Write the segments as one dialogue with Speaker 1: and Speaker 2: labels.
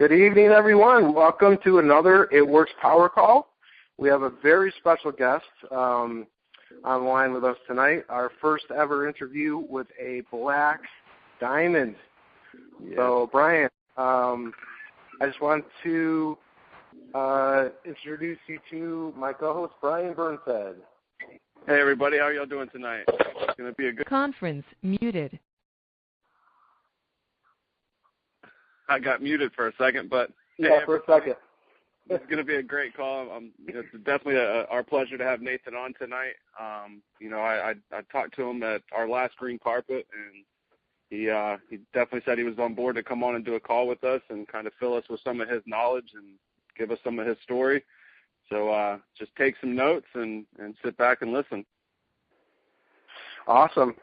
Speaker 1: Good evening, everyone. Welcome to another It Works PowerCall. We have a very special guest online with us tonight, our first ever interview with a black diamond. Yeah. So, Bryan, I just want to introduce you to my co-host, Bryan Burnside.
Speaker 2: Hey, everybody. How are y'all doing tonight? It's going to be a good...
Speaker 3: Conference muted.
Speaker 2: I got muted for a second, but...
Speaker 1: Yeah, for a second.
Speaker 2: It's going to be a great call. It's definitely our pleasure to have Nathan on tonight. I talked to him at our last green carpet, and he definitely said he was on board to come on and do a call with us and kind of fill us with some of his knowledge and give us some of his story. So just take some notes and sit back and listen.
Speaker 1: Awesome.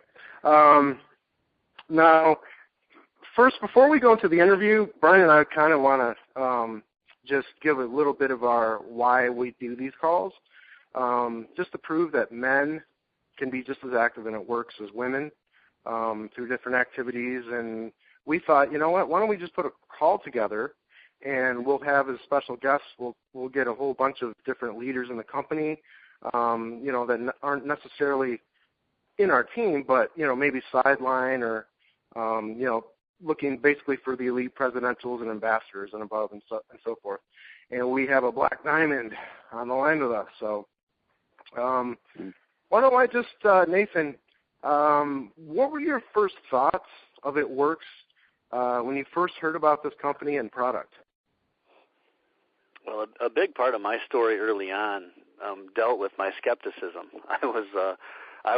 Speaker 1: Now, first, before we go into the interview, Bryan and I kind of want to just give a little bit of our why we do these calls, just to prove that men can be just as active in It Works as women through different activities. And we thought, you know what, why don't we just put a call together, and we'll have as special guests, we'll get a whole bunch of different leaders in the company, that aren't necessarily in our team, but, maybe sideline or, looking basically for the elite presidentials and ambassadors and above and so forth. And we have a black diamond on the line with us. So why don't I just, Nathan, what were your first thoughts of It Works when you first heard about this company and product?
Speaker 4: Well, a big part of my story early on dealt with my skepticism. I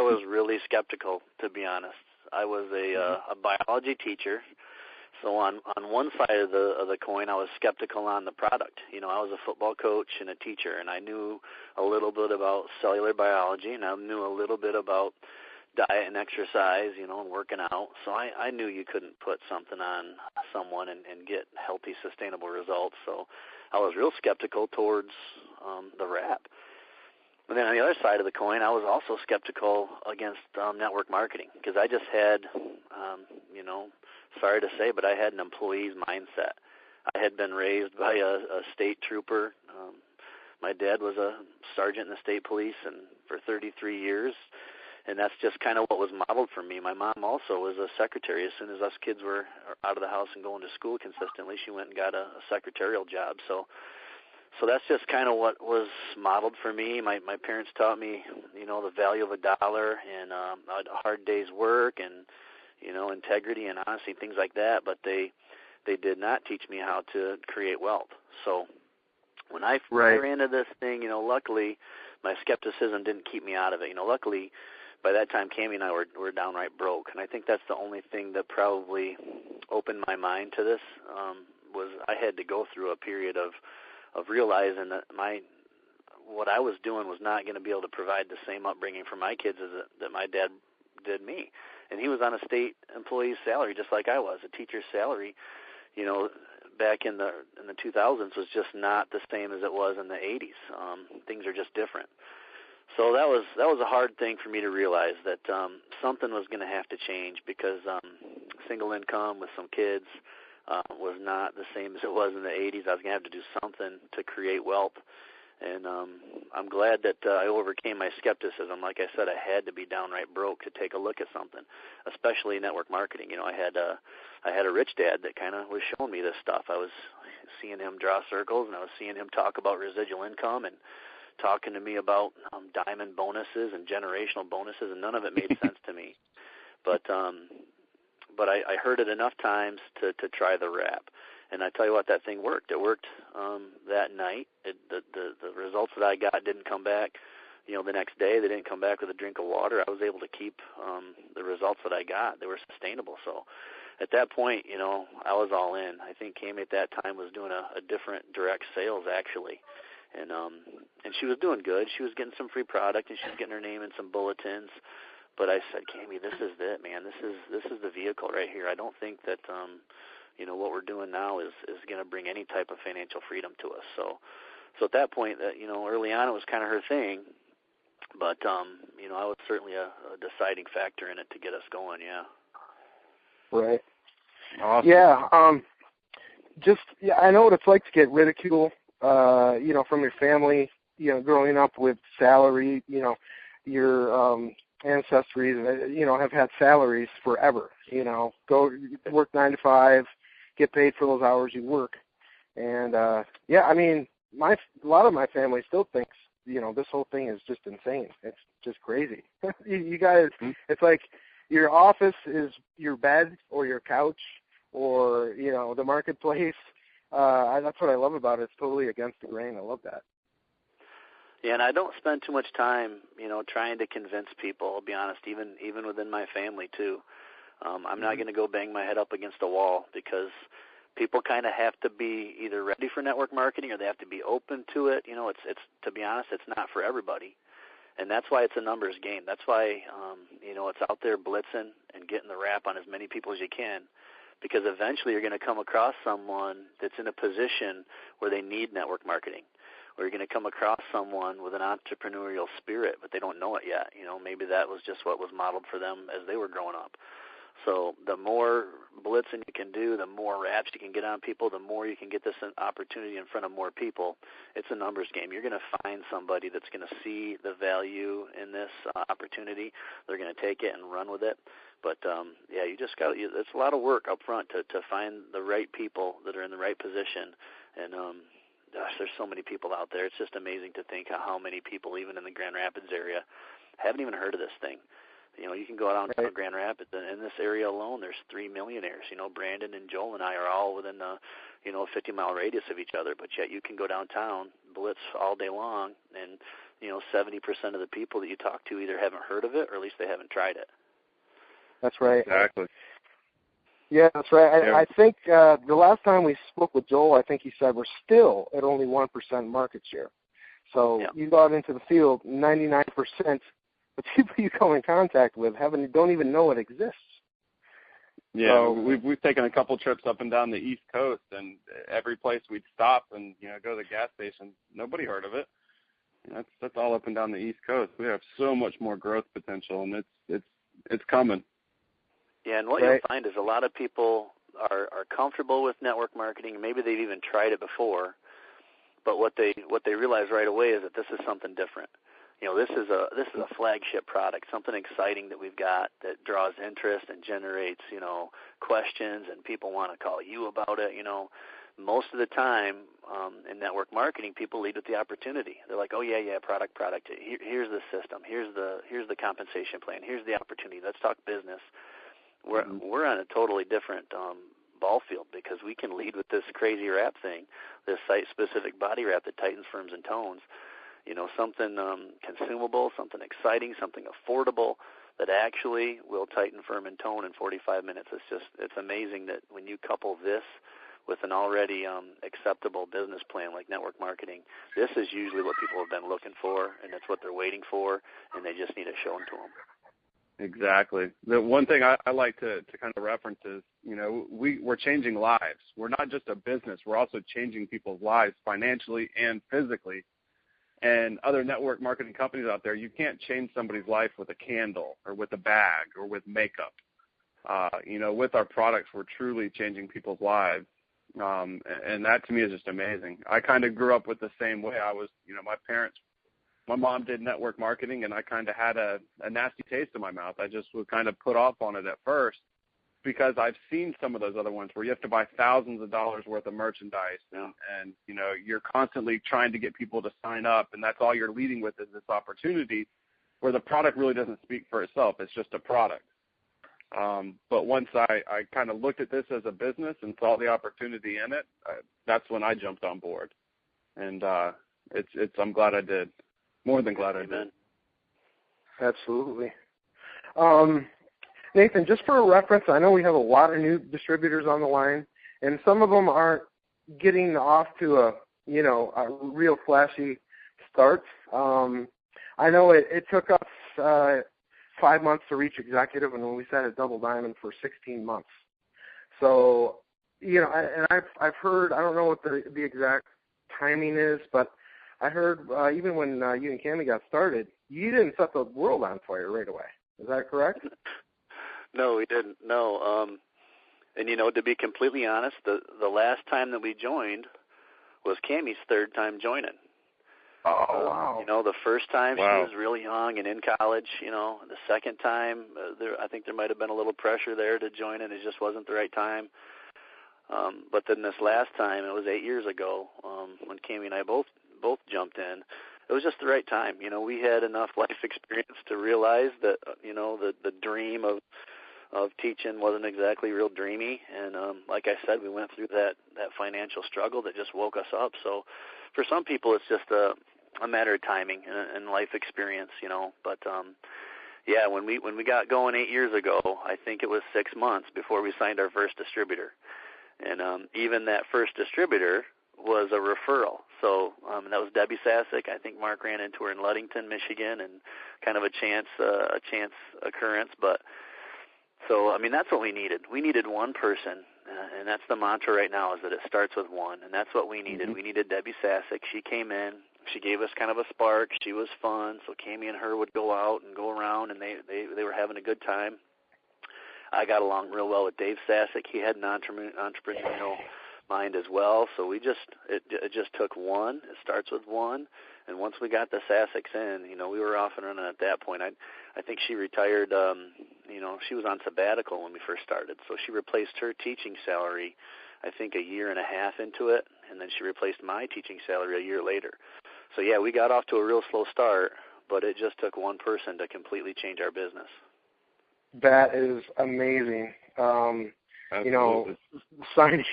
Speaker 4: was really skeptical, to be honest. I was a biology teacher, so on one side of the coin, I was skeptical on the product. I was a football coach and a teacher, and I knew a little bit about cellular biology, and I knew a little bit about diet and exercise, and working out. So I knew you couldn't put something on someone and get healthy, sustainable results. So I was real skeptical towards the wrap. And then on the other side of the coin, I was also skeptical against network marketing because I just had, sorry to say, but I had an employee's mindset. I had been raised by a state trooper. My dad was a sergeant in the state police and for 33 years, and that's just kind of what was modeled for me. My mom also was a secretary. As soon as us kids were out of the house and going to school consistently, she went and got a secretarial job. So that's just kind of what was modeled for me. My parents taught me, the value of $1 and a hard day's work and, integrity and honesty, things like that. But they did not teach me how to create wealth. So when I ran into this thing, luckily my skepticism didn't keep me out of it. Luckily by that time, Cammie and I were downright broke. And I think that's the only thing that probably opened my mind to this was I had to go through a period of realizing that what I was doing was not going to be able to provide the same upbringing for my kids that my dad did me. And he was on a state employee's salary just like I was. A teacher's salary, back in the 2000s was just not the same as it was in the 80s. Things are just different. So that was a hard thing for me to realize that something was going to have to change because single income with some kids was not the same as it was in the 80s. I was going to have to do something to create wealth. And I'm glad that I overcame my skepticism. Like I said, I had to be downright broke to take a look at something, especially network marketing. I had a rich dad that kind of was showing me this stuff. I was seeing him draw circles, and I was seeing him talk about residual income and talking to me about diamond bonuses and generational bonuses, and none of it made sense to me. But I heard it enough times to try the wrap. And I tell you what, that thing worked. It worked that night. The results that I got didn't come back, the next day. They didn't come back with a drink of water. I was able to keep the results that I got. They were sustainable. So at that point, I was all in. I think Cammie at that time was doing a different direct sales, actually. And she was doing good. She was getting some free product, and she was getting her name in some bulletins. But I said, Cammie, this is it, man. This is the vehicle right here. I don't think that what we're doing now is going to bring any type of financial freedom to us. So at that point, early on it was kind of her thing, but I was certainly a deciding factor in it to get us going. Yeah.
Speaker 1: Right.
Speaker 2: Awesome.
Speaker 1: Yeah. I know what it's like to get ridicule, from your family, growing up with salary, your ancestries, have had salaries forever, go work 9 to 5, get paid for those hours you work. And, a lot of my family still thinks, this whole thing is just insane. It's just crazy. You guys, it's like your office is your bed or your couch or, the marketplace. That's what I love about it. It's totally against the grain. I love that.
Speaker 4: Yeah, and I don't spend too much time, trying to convince people, I'll be honest, even within my family too. I'm not going to go bang my head up against a wall because people kind of have to be either ready for network marketing or they have to be open to it. It's to be honest, it's not for everybody. And that's why it's a numbers game. That's why, it's out there blitzing and getting the rap on as many people as you can, because eventually you're going to come across someone that's in a position where they need network marketing, or you're going to come across someone with an entrepreneurial spirit, but they don't know it yet. Maybe that was just what was modeled for them as they were growing up. So the more blitzing you can do, the more raps you can get on people, the more you can get this opportunity in front of more people. It's a numbers game. You're going to find somebody that's going to see the value in this opportunity. They're going to take it and run with it. But, you just got it's a lot of work up front to find the right people that are in the right position. And, there's so many people out there. It's just amazing to think how many people, even in the Grand Rapids area, haven't even heard of this thing. You can go out to Grand Rapids, and in this area alone, there's 3 millionaires. Brandon and Joel and I are all within a 50-mile radius of each other, but yet you can go downtown, blitz all day long, and 70% of the people that you talk to either haven't heard of it or at least they haven't tried it.
Speaker 1: That's right.
Speaker 2: Exactly.
Speaker 1: Yeah, that's right. I think the last time we spoke with Joel, I think he said we're still at only 1% market share. So you go out into the field, 99%. The people you come in contact with don't even know it exists.
Speaker 2: Yeah, so, we've taken a couple trips up and down the East Coast, and every place we'd stop and go to the gas station, nobody heard of it. That's all up and down the East Coast. We have so much more growth potential, and it's coming.
Speaker 4: Yeah, and what you'll find is a lot of people are comfortable with network marketing. Maybe they've even tried it before, but what they realize right away is that this is something different. This is a flagship product, something exciting that we've got that draws interest and generates, questions, and people want to call you about it. Most of the time in network marketing, people lead with the opportunity. They're like, oh yeah, product. Here's the system. Here's the compensation plan. Here's the opportunity. Let's talk business. We're on a totally different ball field because we can lead with this crazy wrap thing, this site-specific body wrap that tightens, firms, and tones. Something consumable, something exciting, something affordable that actually will tighten, firm, and tone in 45 minutes. It's amazing that when you couple this with an already acceptable business plan like network marketing, this is usually what people have been looking for, and it's what they're waiting for, and they just need it shown to them.
Speaker 2: Exactly. The one thing I like to kind of reference is, we're changing lives. We're not just a business. We're also changing people's lives financially and physically. And other network marketing companies out there, you can't change somebody's life with a candle or with a bag or with makeup. With our products, we're truly changing people's lives. And that to me is just amazing. I kind of grew up with the same way. I was, my mom did network marketing, and I kind of had a nasty taste in my mouth. I just was kind of put off on it at first because I've seen some of those other ones where you have to buy thousands of dollars worth of merchandise and you're constantly trying to get people to sign up, and that's all you're leading with is this opportunity where the product really doesn't speak for itself. It's just a product. But once I kind of looked at this as a business and saw the opportunity in it, that's when I jumped on board. And I'm glad I did. More than glad I did.
Speaker 1: Absolutely. Nathan, just for a reference, I know we have a lot of new distributors on the line, and some of them aren't getting off to a real flashy start. I know it took us 5 months to reach executive, and when we sat at Double Diamond for 16 months. So, and I've heard, I don't know what the exact timing is, but I heard even when you and Cammie got started, you didn't set the world on fire right away. Is that correct?
Speaker 4: No, we didn't. No. And, to be completely honest, the last time that we joined was Cammie's third time joining.
Speaker 1: Oh, wow.
Speaker 4: The first time
Speaker 2: Wow.
Speaker 4: she was really young and in college. The second time, I think there might have been a little pressure there to join, and it just wasn't the right time. But then this last time, it was 8 years ago, when Cammie and I both jumped in. It was just the right time. We had enough life experience to realize that, the dream of teaching wasn't exactly real dreamy. And like I said, we went through that financial struggle that just woke us up. So for some people, it's just a matter of timing and life experience, But yeah, when we got going 8 years ago, I think it was 6 months before we signed our first distributor. And even that first distributor was a referral. So that was Debbie Sasek. I think Mark ran into her in Ludington, Michigan, and kind of a chance occurrence. But so, that's what we needed. We needed one person, and that's the mantra right now, is that it starts with one, and that's what we needed.
Speaker 1: Mm-hmm.
Speaker 4: We needed Debbie Sasek. She came in. She gave us kind of a spark. She was fun. So Cammie and her would go out and go around, and they were having a good time. I got along real well with Dave Sasek. He had an entrepreneurial mind as well. So it just took one. It starts with one. And once we got the Saseks in, we were off and running at that point. I think she retired, she was on sabbatical when we first started. So she replaced her teaching salary, I think, a year and a half into it. And then she replaced my teaching salary a year later. So, yeah, we got off to a real slow start, but it just took one person to completely change our business.
Speaker 1: That is amazing.
Speaker 2: Absolutely.
Speaker 1: Signing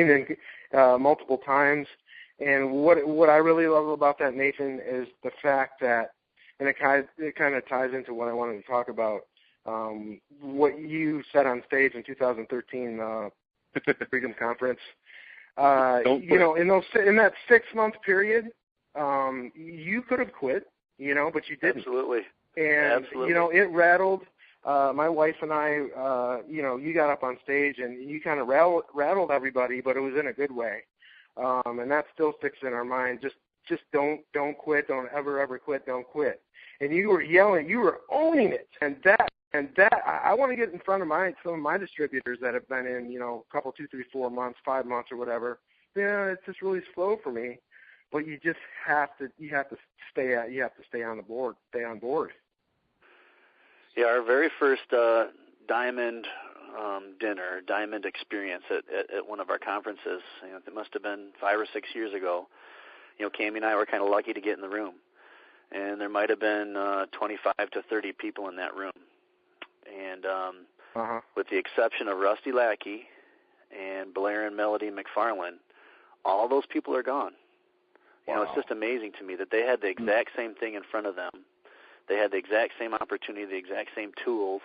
Speaker 1: and multiple times. And what I really love about that, Nathan, is the fact that, and it kind of ties into what I wanted to talk about, what you said on stage in 2013 Freedom Conference. In that 6 month period, you could have quit, but you didn't.
Speaker 4: Absolutely.
Speaker 1: And
Speaker 4: Absolutely.
Speaker 1: It rattled. My wife and I, you got up on stage and you kind of rattled everybody, but it was in a good way. And that still sticks in our mind. Just don't quit. Don't ever quit. Don't quit. And you were yelling. You were owning it. And that I want to get in front of some of my distributors that have been in, a couple, 2, 3, 4 months, 5 months or whatever. Yeah, it's just really slow for me. But you just have to stay on board.
Speaker 4: Yeah, our very first Diamond dinner, Diamond experience at one of our conferences, it must have been 5 or 6 years ago. Cammie and I were kind of lucky to get in the room. And there might have been 25 to 30 people in that room. And with the exception of Rusty Lackey and Blair and Melody McFarland, all those people are gone.
Speaker 1: Wow.
Speaker 4: It's just amazing to me that they had the exact same thing in front of them. They had the exact same opportunity, the exact same tools.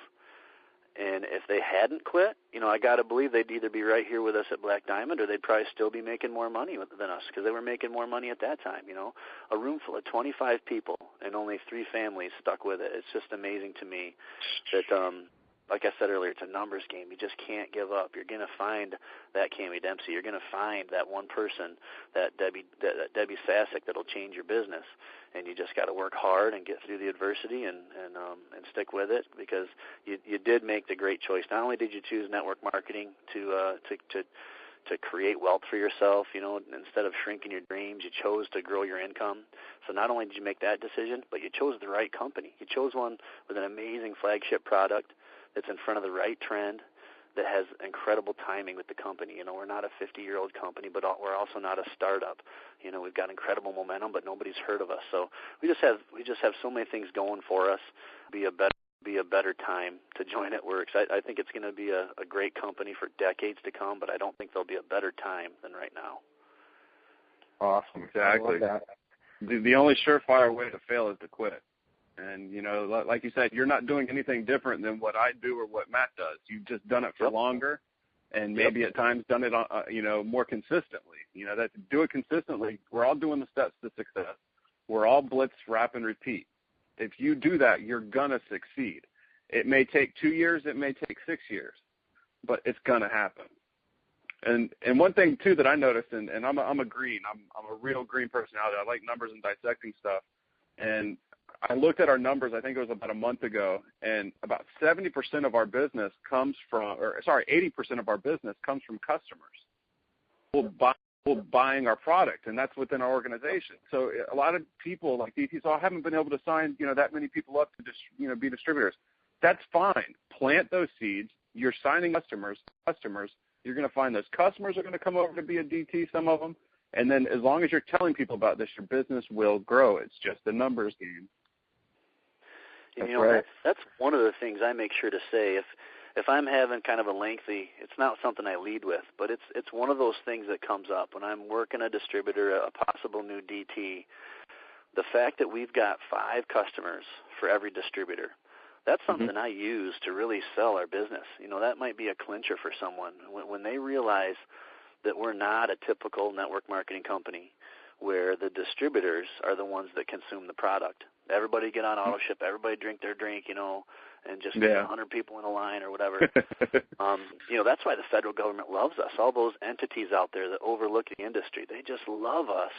Speaker 4: And if they hadn't quit, I got to believe they'd either be right here with us at Black Diamond or they'd probably still be making more money than us because they were making more money at that time. A room full of 25 people and only 3 families stuck with it. It's just amazing to me that, like I said earlier, it's a numbers game. You just can't give up. You're going to find that Cammie Dempsey. You're going to find that one person, that Debbie Sasek that'll change your business. And you just got to work hard and get through the adversity and stick with it because you did make the great choice. Not only did you choose network marketing to create wealth for yourself, instead of shrinking your dreams, you chose to grow your income. So not only did you make that decision, but you chose the right company. You chose one with an amazing flagship product that's in front of the right trend, that has incredible timing with the company. We're not a 50-year-old company, but we're also not a startup. We've got incredible momentum, but nobody's heard of us. So we just have so many things going for us. Be a better time to join It Works. I think it's going to be a great company for decades to come, but I don't think there'll be a better time than right now.
Speaker 1: Awesome.
Speaker 2: Exactly.
Speaker 1: I love that.
Speaker 2: The only surefire way to fail is to quit. And, like you said, you're not doing anything different than what I do or what Matt does. You've just done it for longer and maybe at times done it, more consistently. That to do it consistently, we're all doing the steps to success. We're all blitz, wrap, and repeat. If you do that, you're going to succeed. It may take 2 years. It may take 6 years. But it's going to happen. And one thing, too, that I noticed, and I'm a green. I'm a real green personality. I like numbers and dissecting stuff. And I looked at our numbers, I think it was about a month ago, and about 70% of our business comes from, 80% of our business comes from customers buying our product, and that's within our organization. So a lot of people like DTs, I haven't been able to sign, that many people up to be distributors. That's fine. Plant those seeds. You're signing customers. You're going to find those customers are going to come over to be a DT, some of them. And then as long as you're telling people about this, your business will grow. It's just a numbers game.
Speaker 4: That's one of the things I make sure to say. If I'm having kind of a lengthy, it's not something I lead with, but it's one of those things that comes up when I'm working a distributor, a possible new DT. The fact that we've got 5 customers for every distributor, that's something I use to really sell our business. That might be a clincher for someone when they realize that we're not a typical network marketing company where the distributors are the ones that consume the product. Everybody get on auto ship, everybody drink their drink, and just get 100 people in a line or whatever. That's why the federal government loves us. All those entities out there that overlook the industry, they just love us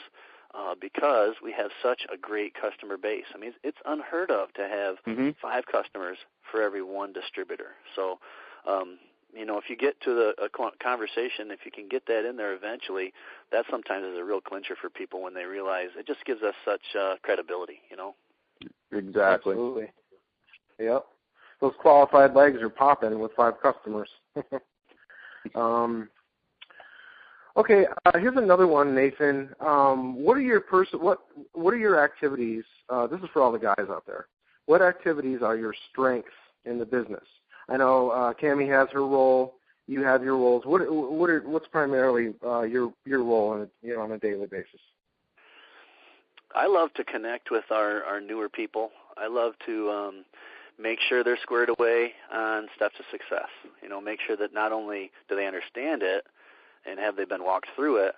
Speaker 4: because we have such a great customer base. I mean, it's unheard of to have 5 customers for every 1 distributor. So, if you get to a conversation, if you can get that in there eventually, that sometimes is a real clincher for people when they realize it just gives us such credibility,
Speaker 2: Exactly.
Speaker 1: Absolutely. Yep. Those qualified legs are popping with 5 customers. Okay, here's another one, Nathan. What are your activities? This is for all the guys out there. What activities are your strengths in the business? I know Cammie has her role. You have your roles. What's primarily your role on a daily basis?
Speaker 4: I love to connect with our newer people. I love to make sure they're squared away on steps of success. Make sure that not only do they understand it and have they been walked through it,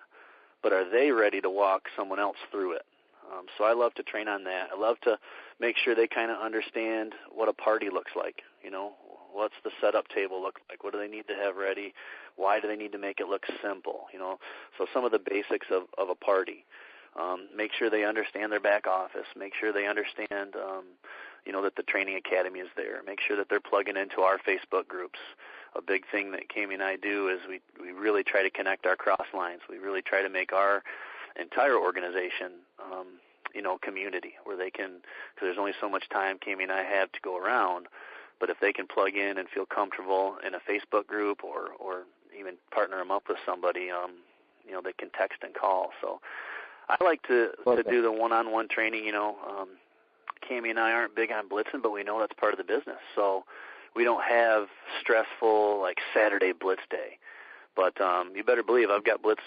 Speaker 4: but are they ready to walk someone else through it? So I love to train on that. I love to make sure they kind of understand what a party looks like. What's the setup table look like? What do they need to have ready? Why do they need to make it look simple? So some of the basics of a party. Make sure they understand their back office. Make sure they understand, that the training academy is there. Make sure that they're plugging into our Facebook groups. A big thing that Cammie and I do is we really try to connect our cross lines. We really try to make our entire organization, community where they can, because there's only so much time Cammie and I have to go around. But if they can plug in and feel comfortable in a Facebook group or even partner them up with somebody, they can text and call. So I like to do the one-on-one training. Cammie and I aren't big on blitzing, but we know that's part of the business. So we don't have stressful like Saturday blitz day. But you better believe I've got blitz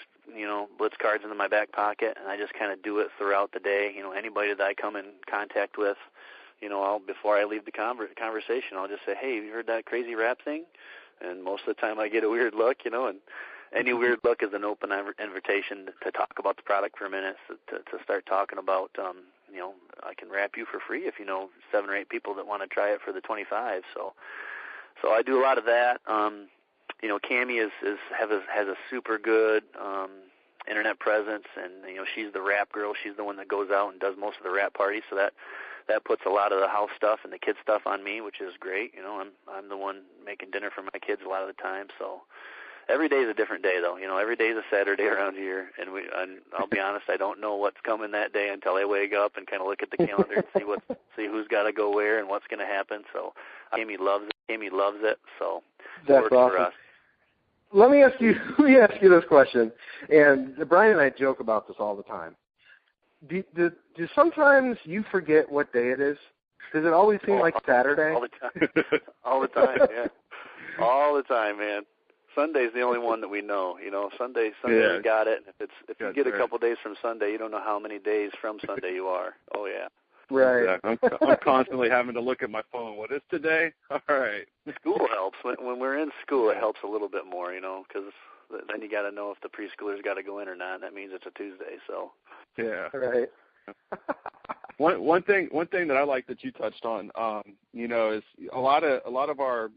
Speaker 4: cards in my back pocket, and I just kind of do it throughout the day. Anybody that I come in contact with, before I leave the conversation, I'll just say, hey, have you heard that crazy rap thing? And most of the time I get a weird look, and any weird look is an open invitation to talk about the product for a minute, to start talking about, I can rap you for free if 7 or 8 people that want to try it for the 25. So I do a lot of that. Cammie has a super good internet presence, and she's the rap girl. She's the one that goes out and does most of the rap parties, so that puts a lot of the house stuff and the kids stuff on me, which is great. I'm the one making dinner for my kids a lot of the time. So every day is a different day, though. Every day is a Saturday around here, and I'll be honest, I don't know what's coming that day until I wake up and kind of look at the calendar and see who's got to go where and what's going to happen. So Cammie loves it. So it
Speaker 1: that's
Speaker 4: works
Speaker 1: awesome.
Speaker 4: for us.
Speaker 1: Let me ask you this question, and Bryan and I joke about this all the time. Do sometimes you forget what day it is? Does it always seem like Saturday?
Speaker 4: All the time. All the time, yeah. All the time, man. Sunday's the only one that we know. Sunday we got it. If you get a couple days from Sunday, you don't know how many days from Sunday you are. Oh yeah.
Speaker 1: Right.
Speaker 2: Exactly. I'm constantly having to look at my phone. What is today? All right.
Speaker 4: School helps. When we're in school, it helps a little bit more, because then you got to know if the preschoolers got to go in or not. That means it's a Tuesday. So.
Speaker 1: Yeah. Right.
Speaker 2: One thing that I like that you touched on, is a lot of our,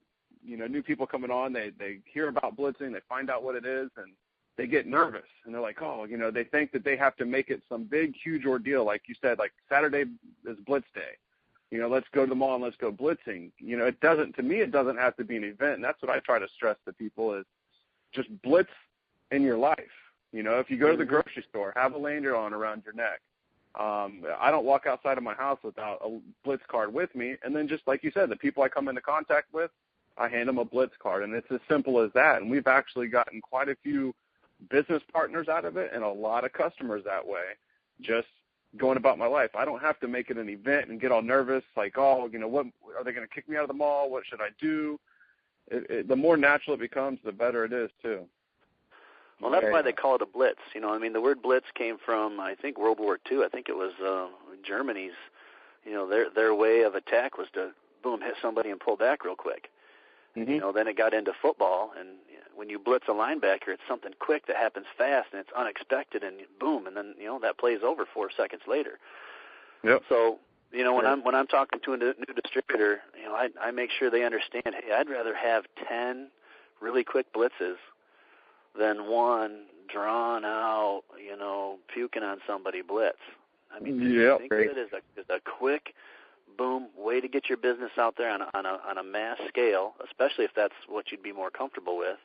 Speaker 2: new people coming on. They hear about blitzing, they find out what it is, and they get nervous, and they're like, they think that they have to make it some big, huge ordeal. Like you said, like Saturday is blitz day. let's go to the mall and let's go blitzing. To me, it doesn't have to be an event. And that's what I try to stress to people is just blitz in your life. If you go to the grocery store, have a lanyard on around your neck. I don't walk outside of my house without a blitz card with me. And then just like you said, the people I come into contact with, I hand them a blitz card. And it's as simple as that. And we've actually gotten quite a few business partners out of it and a lot of customers that way, just going about my life. I don't have to make it an event and get all nervous, like, what are they going to kick me out of the mall? What should I do? The more natural it becomes, the better it is, too.
Speaker 4: Well, that's why they call it a blitz. The word blitz came from, I think, World War II. I think it was Germany's, their way of attack was to, boom, hit somebody and pull back real quick.
Speaker 2: Mm-hmm.
Speaker 4: Then it got into football, and when you blitz a linebacker, it's something quick that happens fast, and it's unexpected, and boom, and then, that play's over 4 seconds later.
Speaker 2: Yep.
Speaker 4: So, when I'm talking to a new distributor, I make sure they understand, hey, I'd rather have 10 really quick blitzes than one drawn out, puking on somebody blitz. I mean, think of it as a quick, boom, way to get your business out there on a mass scale, especially if that's what you'd be more comfortable with,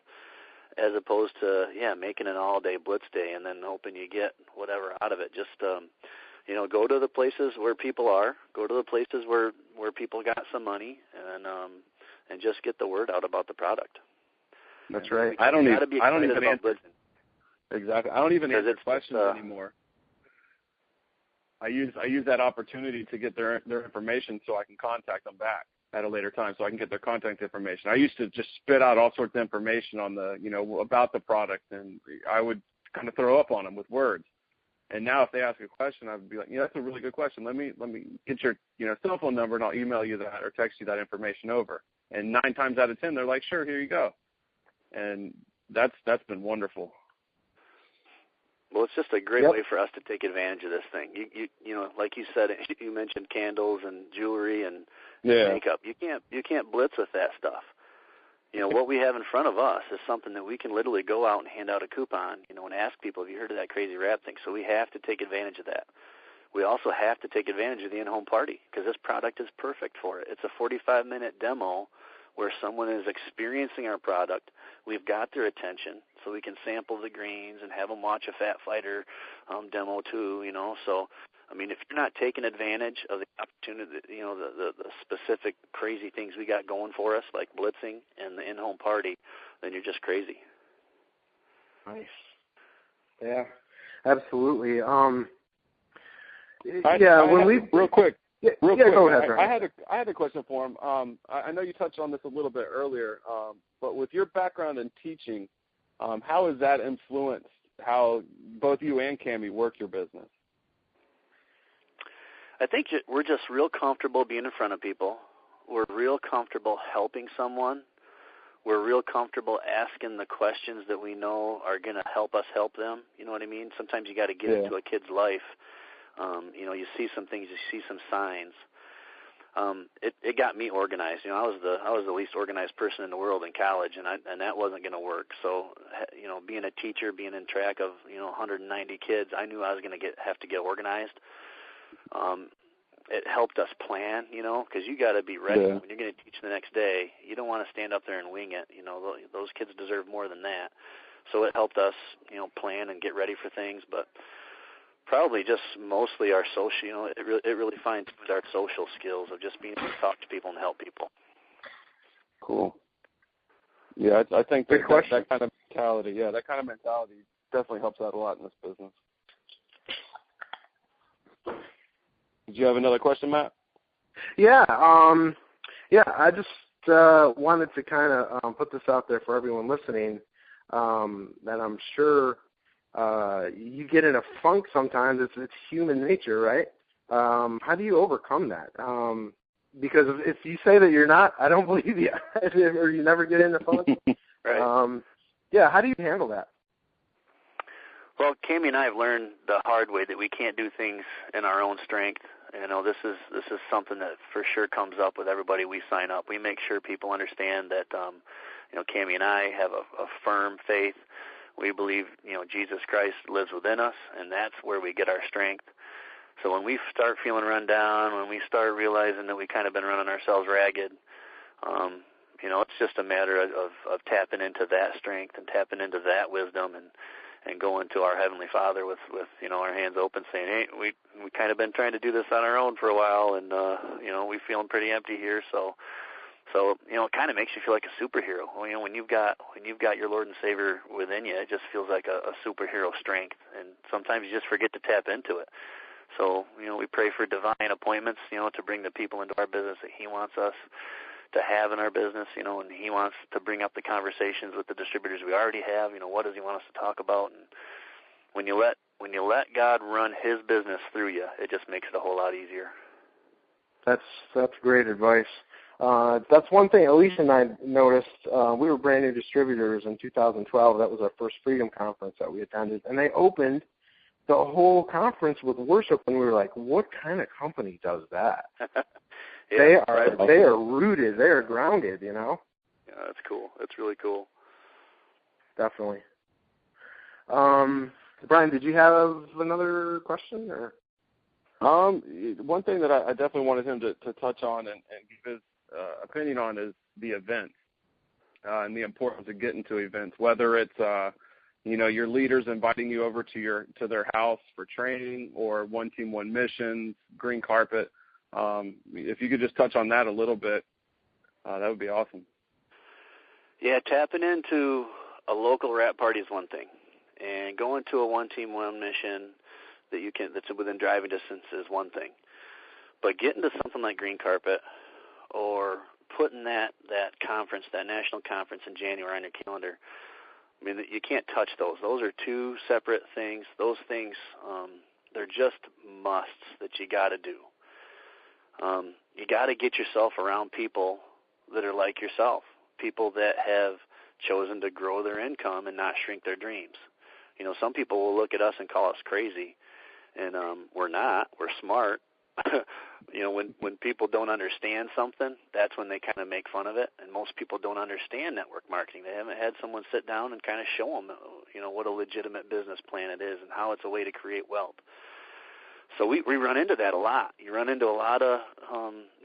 Speaker 4: as opposed to, making an all-day blitz day and then hoping you get whatever out of it. Just, go to the places where people are, go to the places where people got some money, and just get the word out about the product.
Speaker 1: That's right.
Speaker 2: I don't even
Speaker 4: answer.
Speaker 2: Exactly. I don't even answer questions anymore. I use that opportunity to get their information so I can contact them back at a later time, so I can get their contact information. I used to just spit out all sorts of information on about the product, and I would kind of throw up on them with words. And now if they ask a question, I would be like, that's a really good question. Let me get your cell phone number, and I'll email you that or text you that information over. And 9 times out of 10, they're like, sure, here you go. And that's been wonderful.
Speaker 4: Well, it's just a great way for us to take advantage of this thing. You like you said, you mentioned candles and jewelry and makeup. You can't blitz with that stuff. What we have in front of us is something that we can literally go out and hand out a coupon, and ask people, have you heard of that crazy wrap thing? So we have to take advantage of that. We also have to take advantage of the in-home party because this product is perfect for it. It's a 45-minute demo where someone is experiencing our product. We've got their attention, so we can sample the greens and have them watch a Fat Fighter demo too, So, I mean, if you're not taking advantage of the opportunity, the specific crazy things we got going for us, like blitzing and the in-home party, then you're just crazy.
Speaker 1: Nice. Yeah, absolutely.
Speaker 2: Real quick.
Speaker 1: Go ahead, Bryan.
Speaker 2: I had a question for him. I know you touched on this a little bit earlier, but with your background in teaching, how has that influenced how both you and Cammie work your business?
Speaker 4: I think we're just real comfortable being in front of people. We're real comfortable helping someone. We're real comfortable asking the questions that we know are going to help us help them. You know what I mean? Sometimes you got to get into a kid's life. You see some things, you see some signs. It got me organized. I was the least organized person in the world in college, and that wasn't going to work. So, being a teacher, being in track of 190 kids, I knew I was going to have to get organized. It helped us plan, because you got to be ready when you're going to teach the next day. You don't want to stand up there and wing it. Those kids deserve more than that. So it helped us, plan and get ready for things, but. Probably just mostly our social, it really fine-tuned our social skills of just being able to talk to people and help people.
Speaker 2: Cool. Yeah, I think that kind of mentality, definitely helps out a lot in this business. Did you have another question, Matt?
Speaker 1: Yeah, I just wanted to kind of put this out there for everyone listening, that I'm sure you get in a funk sometimes. It's human nature, right? How do you overcome that? Because if you say that you're not, I don't believe you, or you never get in a funk.
Speaker 4: Right.
Speaker 1: How do you handle that?
Speaker 4: Well, Cammie and I have learned the hard way that we can't do things in our own strength. This is something that for sure comes up with everybody we sign up. We make sure people understand that, Cammie and I have a firm faith. We believe, Jesus Christ lives within us, and that's where we get our strength. So when we start feeling run down, when we start realizing that we kind of been running ourselves ragged, it's just a matter of tapping into that strength and tapping into that wisdom and going to our Heavenly Father with our hands open, saying, hey, we kind of been trying to do this on our own for a while, and we feeling pretty empty here. So it kind of makes you feel like a superhero. When you've got your Lord and Savior within you, it just feels like a superhero strength, and sometimes you just forget to tap into it. So we pray for divine appointments, to bring the people into our business that He wants us to have in our business, and He wants to bring up the conversations with the distributors we already have. What does He want us to talk about? And when you let God run His business through you, it just makes it a whole lot easier.
Speaker 1: That's great advice. That's one thing Alicia and I noticed. We were brand new distributors in 2012. That was our first Freedom Conference that we attended, and they opened the whole conference with worship, and we were like, what kind of company does that?
Speaker 4: Yeah,
Speaker 1: they are rooted, they are grounded, Yeah,
Speaker 4: that's cool. That's really cool.
Speaker 1: Definitely. Bryan, did you have another question? Or?
Speaker 2: One thing that I definitely wanted him to touch on and give his opinion on is the events and the importance of getting to events, whether it's your leaders inviting you over to their house for training, or one team, one mission, green carpet. If you could just touch on that a little bit, that would be awesome. Yeah,
Speaker 4: tapping into a local rap party is one thing, and going to a one team, one mission that's within driving distance is one thing. But getting to something like green carpet, or putting that conference, that national conference in January on your calendar, I mean, you can't touch those. Those are two separate things. Those things, they're just musts that you got to do. You got to get yourself around people that are like yourself, people that have chosen to grow their income and not shrink their dreams. Some people will look at us and call us crazy, and we're not. We're smart. When people don't understand something, that's when they kind of make fun of it. And most people don't understand network marketing. They haven't had someone sit down and kind of show them, what a legitimate business plan it is and how it's a way to create wealth. So we run into that a lot. You run into a lot of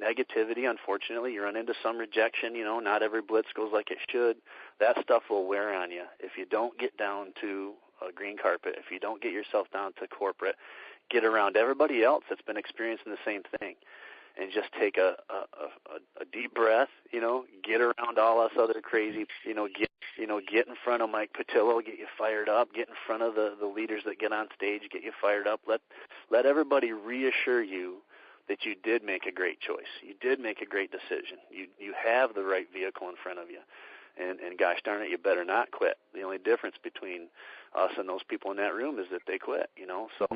Speaker 4: negativity, unfortunately. You run into some rejection. Not every blitz goes like it should. That stuff will wear on you if you don't get down to a green carpet, if you don't get yourself down to corporate, get around everybody else that's been experiencing the same thing, and just take a deep breath, get around all us other crazy, get in front of Mike Patillo, get you fired up, get in front of the leaders that get on stage, get you fired up. Let everybody reassure you that you did make a great choice. You did make a great decision. You have the right vehicle in front of you. And gosh darn it, you better not quit. The only difference between us and those people in that room is that they quit, So,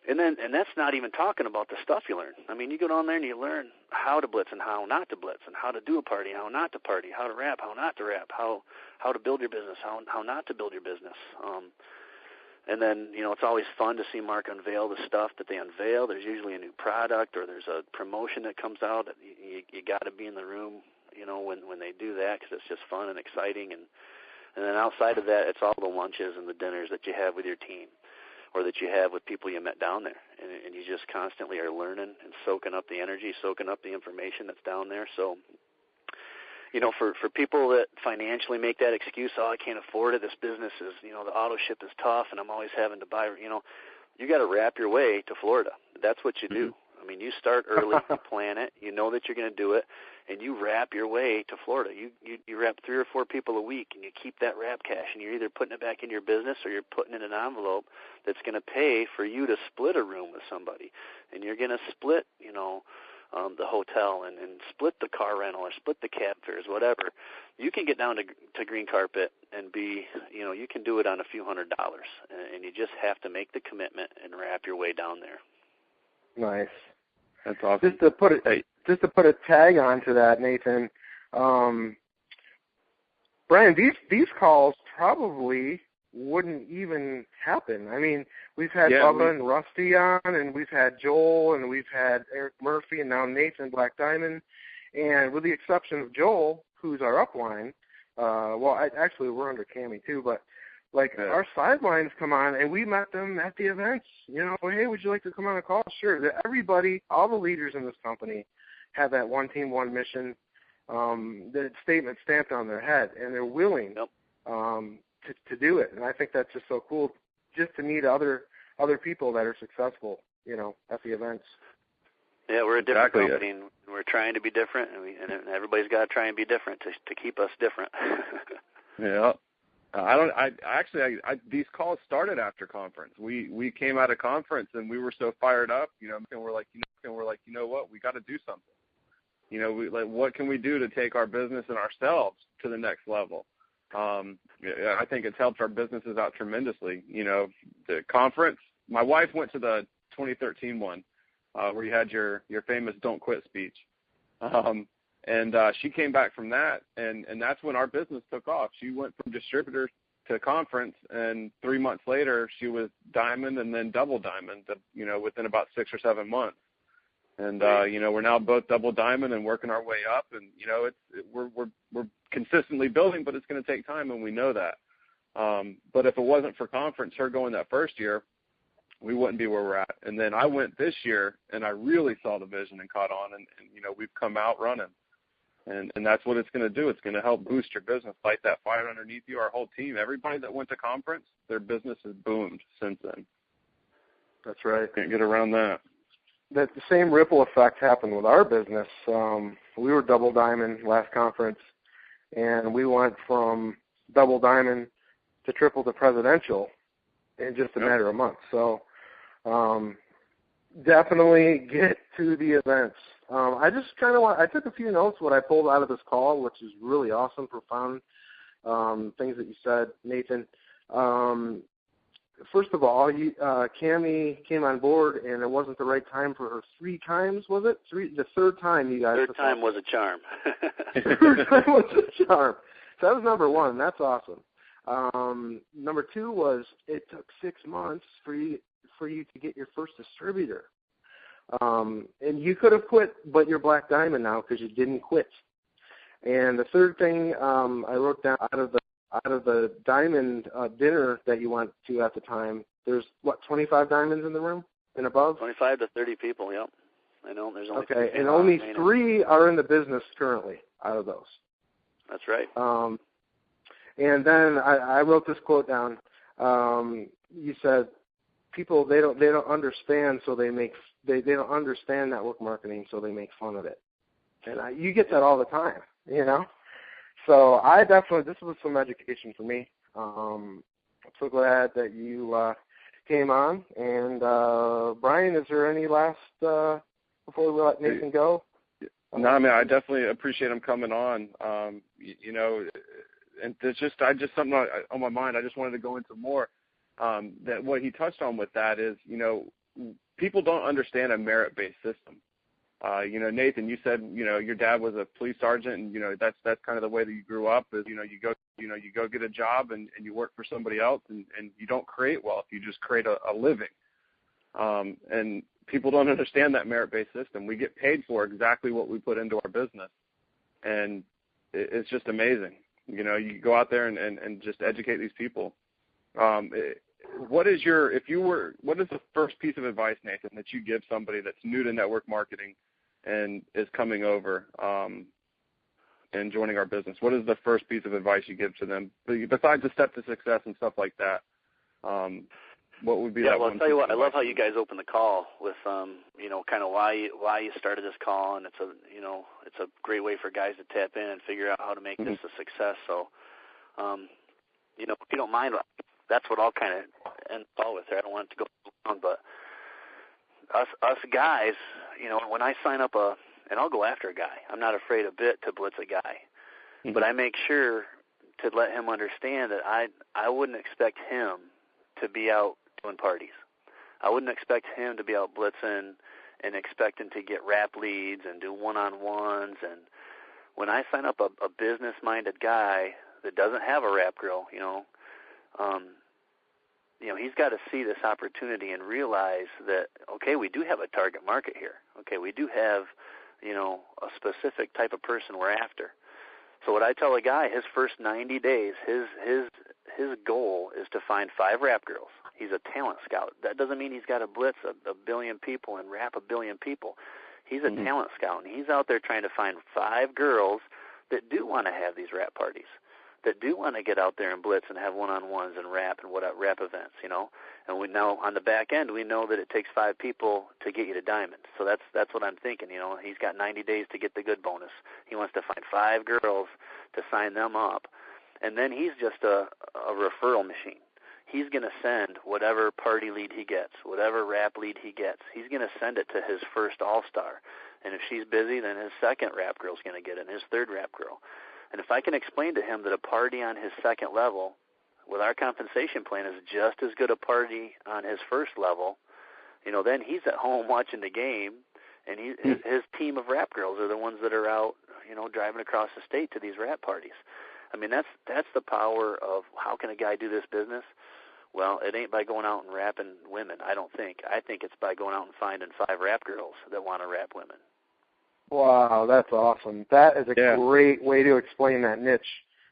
Speaker 4: and that's not even talking about the stuff you learn. I mean, you go down there and you learn how to blitz and how not to blitz, and how to do a party, how not to party, how to rap, how not to rap, how to build your business, how not to build your business. And then, it's always fun to see Mark unveil the stuff that they unveil. There's usually a new product, or there's a promotion that comes out. You got to be in the room, when they do that, because it's just fun and exciting. And then outside of that, it's all the lunches and the dinners that you have with your team, or that you have with people you met down there. And you just constantly are learning and soaking up the energy, soaking up the information that's down there. So, for people that financially make that excuse, I can't afford it, this business is, the auto ship is tough, and I'm always having to buy, you got to wrap your way to Florida. That's what you do. I mean, you start early, you plan it, you know that you're going to do it, and you wrap your way to Florida. You wrap 3 or 4 people a week, and you keep that wrap cash, and you're either putting it back in your business, or you're putting it in an envelope that's going to pay for you to split a room with somebody. And you're going to split, the hotel, and split the car rental, or split the cab fares, whatever. You can get down to green carpet and be, you can do it on a few $100s, and you just have to make the commitment and wrap your way down there.
Speaker 1: Nice.
Speaker 2: That's awesome.
Speaker 1: Just to put a tag onto that, Nathan, Bryan, these calls probably wouldn't even happen. I mean, we've had Bubba and Rusty on, and we've had Joel, and we've had Eric Murphy, and now Nathan Black Diamond. And with the exception of Joel, who's our upline, actually we're under Cammy too, but Like, our sidelines come on, and we met them at the events. You know, hey, would you like to come on a call? Sure. Everybody, all the leaders in this company have that one team, one mission, the statement stamped on their head, and they're willing to do it. And I think that's just so cool, just to meet other people that are successful, you know, at the events.
Speaker 4: Yeah, we're a different company, and we're trying to be different, and everybody's got to try and be different to keep us different.
Speaker 2: Yeah. These calls started after conference. We came out of conference and we were so fired up, you know, and we're like, you know what, we got to do something. You know, what can we do to take our business and ourselves to the next level? I think it's helped our businesses out tremendously. You know, the conference, my wife went to the 2013 one, where you had your famous "Don't Quit" speech. And she came back from that, and that's when our business took off. She went from distributor to conference, and 3 months later, she was diamond and then double diamond, you know, within about 6 or 7 months. And, you know, we're now both double diamond and working our way up, and, you know, we're consistently building, but it's going to take time, and we know that. But if it wasn't for conference, her going that first year, we wouldn't be where we're at. And then I went this year, and I really saw the vision and caught on, and you know, we've come out running. And that's what it's going to do. It's going to help boost your business, light that fire underneath you, our whole team. Everybody that went to conference, their business has boomed since then.
Speaker 1: That's right.
Speaker 2: Can't get around that.
Speaker 1: The same ripple effect happened with our business. We were double diamond last conference, and we went from double diamond to triple the presidential in just a matter of months. So definitely get to the events. I just I took a few notes what I pulled out of this call, which is really awesome, profound things that you said, Nathan. First of all, Cammie came on board, and it wasn't the right time for her 3 times, was it? The third time you guys.
Speaker 4: Third time was a charm.
Speaker 1: Third time was a charm. So that was number 1. That's awesome. Number 2 was it took 6 months for you to get your first distributor. And you could have quit, but you're Black Diamond now because you didn't quit. And the third thing I wrote down out of the diamond dinner that you went to at the time, there's 25 diamonds in the room and above?
Speaker 4: 25 to 30 people, yep. I know there's only
Speaker 1: okay, and only 3 are in the business currently out of those. That's right. And then I wrote this quote down. You said people they don't understand, so they don't understand network marketing, so they make fun of it. And you get that all the time, you know. So I definitely, this was some education for me. I'm so glad that you came on. And Bryan, is there any last before we let Nathan go?
Speaker 2: No, I mean, I definitely appreciate him coming on. You know, and there's just something on my mind. I just wanted to go into more. That what he touched on with that is, you know, people don't understand a merit-based system. You know, Nathan, you said, you know, your dad was a police sergeant, and you know that's kind of the way that you grew up. Is you go get a job and you work for somebody else, and you don't create wealth. You just create a living. And people don't understand that merit-based system. We get paid for exactly what we put into our business, and it's just amazing. You know, you go out there and just educate these people. What is the first piece of advice, Nathan, that you give somebody that's new to network marketing and is coming over and joining our business? What is the first piece of advice you give to them besides the step to success and stuff like that? What would be that one?
Speaker 4: I'll tell you what. I love how you guys open the call with, you know, kind of why you started this call, and it's a great way for guys to tap in and figure out how to make this a success. So, you know, if you don't mind, that's what I'll kind of end the call with there. I don't want it to go too long, but us guys, you know, when I sign up and I'll go after a guy. I'm not afraid a bit to blitz a guy, but I make sure to let him understand that I wouldn't expect him to be out doing parties. I wouldn't expect him to be out blitzing and expecting to get rap leads and do one-on-ones. And when I sign up a business-minded guy that doesn't have a rap girl, you know, he's got to see this opportunity and realize that, okay, we do have a target market here. Okay, we do have, you know, a specific type of person we're after. So what I tell a guy, his first 90 days, his his goal is to find 5 rap girls. He's a talent scout. That doesn't mean he's got to blitz a billion people and rap a billion people. He's a talent scout, and he's out there trying to find 5 girls that do want to have these rap parties, that do want to get out there and blitz and have one-on-ones and rap and rap events, you know. And we know on the back end, we know that it takes 5 people to get you to diamond. So that's what I'm thinking, you know. He's got 90 days to get the good bonus. He wants to find 5 girls to sign them up, and then he's just a referral machine. He's going to send whatever party lead he gets, whatever rap lead he gets. He's going to send it to his first all-star. And if she's busy, then his second rap girl's going to get it, and his third rap girl. And if I can explain to him that a party on his second level with our compensation plan is just as good a party on his first level, you know, then he's at home watching the game, and his team of rap girls are the ones that are out, you know, driving across the state to these rap parties. I mean, that's the power of how can a guy do this business? Well, it ain't by going out and rapping women, I don't think. I think it's by going out and finding 5 rap girls that want to rap women.
Speaker 1: Wow, that's awesome. That is a great way to explain that niche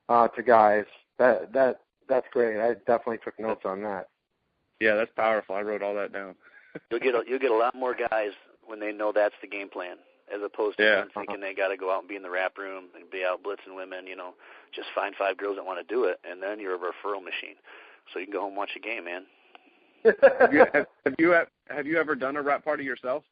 Speaker 1: to guys. That's great. I definitely took notes on that.
Speaker 2: Yeah, that's powerful. I wrote all that down.
Speaker 4: You'll get a lot more guys when they know that's the game plan, as opposed to them thinking they got to go out and be in the rap room and be out blitzing women. You know, just find 5 girls that want to do it, and then you're a referral machine. So you can go home and watch a game, man.
Speaker 2: Have you ever done a rap party yourself?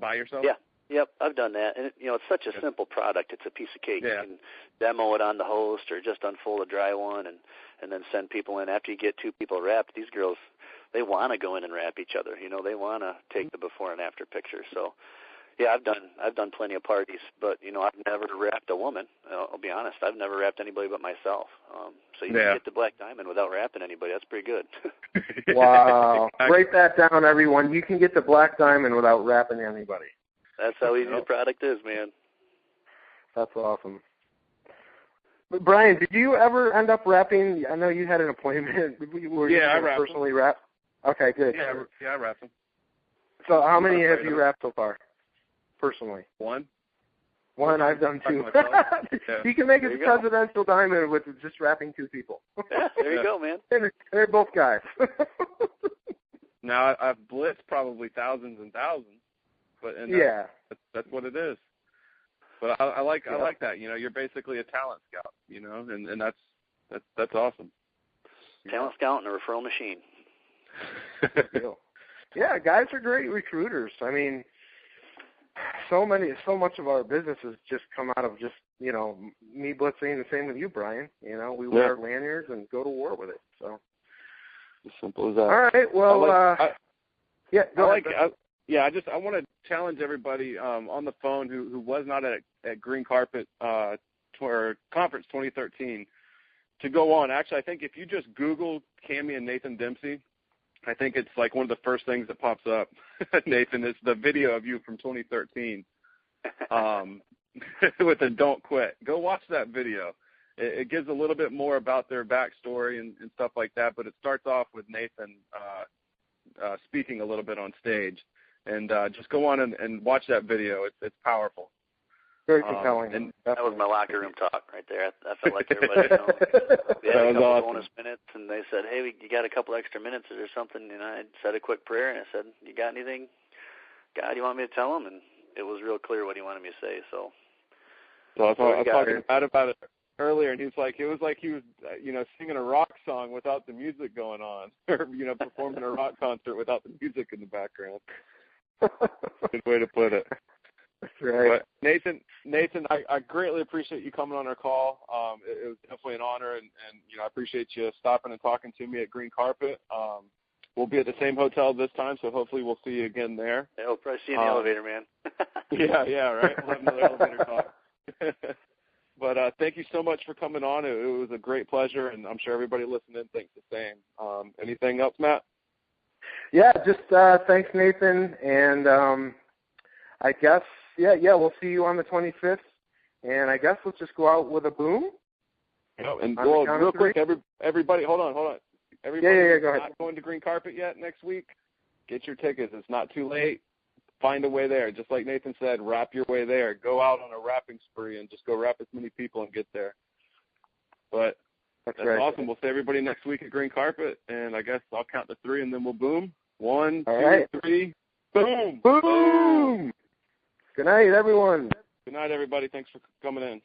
Speaker 2: By yourself?
Speaker 4: Yeah. Yep, I've done that. And, you know, it's such a simple product. It's a piece of cake.
Speaker 2: Yeah.
Speaker 4: You can demo it on the host or just unfold a dry one and then send people in. After you get 2 people rapped, these girls, they want to go in and rap each other. You know, they want to take the before and after pictures. So, yeah, I've done plenty of parties, but, you know, I've never rapped a woman. I'll be honest. I've never rapped anybody but myself. So you can get the Black Diamond without rapping anybody. That's pretty good.
Speaker 1: Wow. Write that down, everyone. You can get the Black Diamond without rapping anybody.
Speaker 4: That's how easy the product is, man.
Speaker 1: That's awesome. But Bryan, did you ever end up rapping? I know you had an appointment. Were you
Speaker 2: I rapped
Speaker 1: personally rap? Okay, good.
Speaker 2: Yeah, I rapped them.
Speaker 1: So how many have you rapped so far, personally?
Speaker 2: One.
Speaker 1: I've done 2. You can make it the presidential diamond with just rapping 2 people.
Speaker 4: Yeah, there you go, man.
Speaker 1: And they're both guys.
Speaker 2: Now, I've blitzed probably thousands and thousands. But that's what it is. But I like that. You know, you're basically a talent scout. You know, and that's awesome.
Speaker 4: Talent scout and a referral machine.
Speaker 1: Yeah, guys are great recruiters. I mean, so much of our business has just come out of just, you know, me blitzing. The same with you, Bryan. You know, we wear lanyards and go to war with it. So
Speaker 2: as simple as that.
Speaker 1: All right. Well, go ahead.
Speaker 2: I want to challenge everybody on the phone who was not at Green Carpet or Conference 2013 to go on. Actually, I think if you just Google Cammie and Nathan Dempsey, I think it's like one of the first things that pops up. Nathan, it's the video of you from 2013 with the Don't Quit. Go watch that video. It gives a little bit more about their backstory and stuff like that, but it starts off with Nathan speaking a little bit on stage. And just go on and watch that video. It's powerful.
Speaker 1: Very compelling.
Speaker 4: And that was my locker room talk right there. I felt like everybody, you know, we had a couple bonus minutes, and they said, hey, you got a couple extra minutes or something? And I said a quick prayer, and I said, you got anything, God, you want me to tell him? And it was real clear what he wanted me to say. So
Speaker 2: I was talking about it earlier, and it was like he was, you know, singing a rock song without the music going on, or, you know, performing a rock concert without the music in the background. Good way to put it.
Speaker 1: That's right.
Speaker 2: But Nathan, I greatly appreciate you coming on our call. It was definitely an honor, and you know, I appreciate you stopping and talking to me at Green Carpet. We'll be at the same hotel this time, so hopefully we'll see you again there.
Speaker 4: Yeah, we'll probably see you in the elevator, man.
Speaker 2: yeah, right. We'll have another elevator talk. But thank you so much for coming on. It was a great pleasure, and I'm sure everybody listening thinks the same. Anything else, Matt?
Speaker 1: Yeah, just thanks, Nathan, and I guess, we'll see you on the 25th, and I guess let's just go out with a boom.
Speaker 2: And real quick, everybody, hold on. Everybody
Speaker 1: go ahead.
Speaker 2: Not going to Green Carpet yet next week, get your tickets. It's not too late. Find a way there. Just like Nathan said, rap your way there. Go out on a rapping spree and just go rap as many people and get there. But
Speaker 1: That's
Speaker 2: right. Awesome. We'll see everybody next week at Green Carpet, and I guess I'll count to 3, and then we'll boom. 1, 2, 3, boom.
Speaker 1: Boom. Good night, everyone.
Speaker 2: Good night, everybody. Thanks for coming in.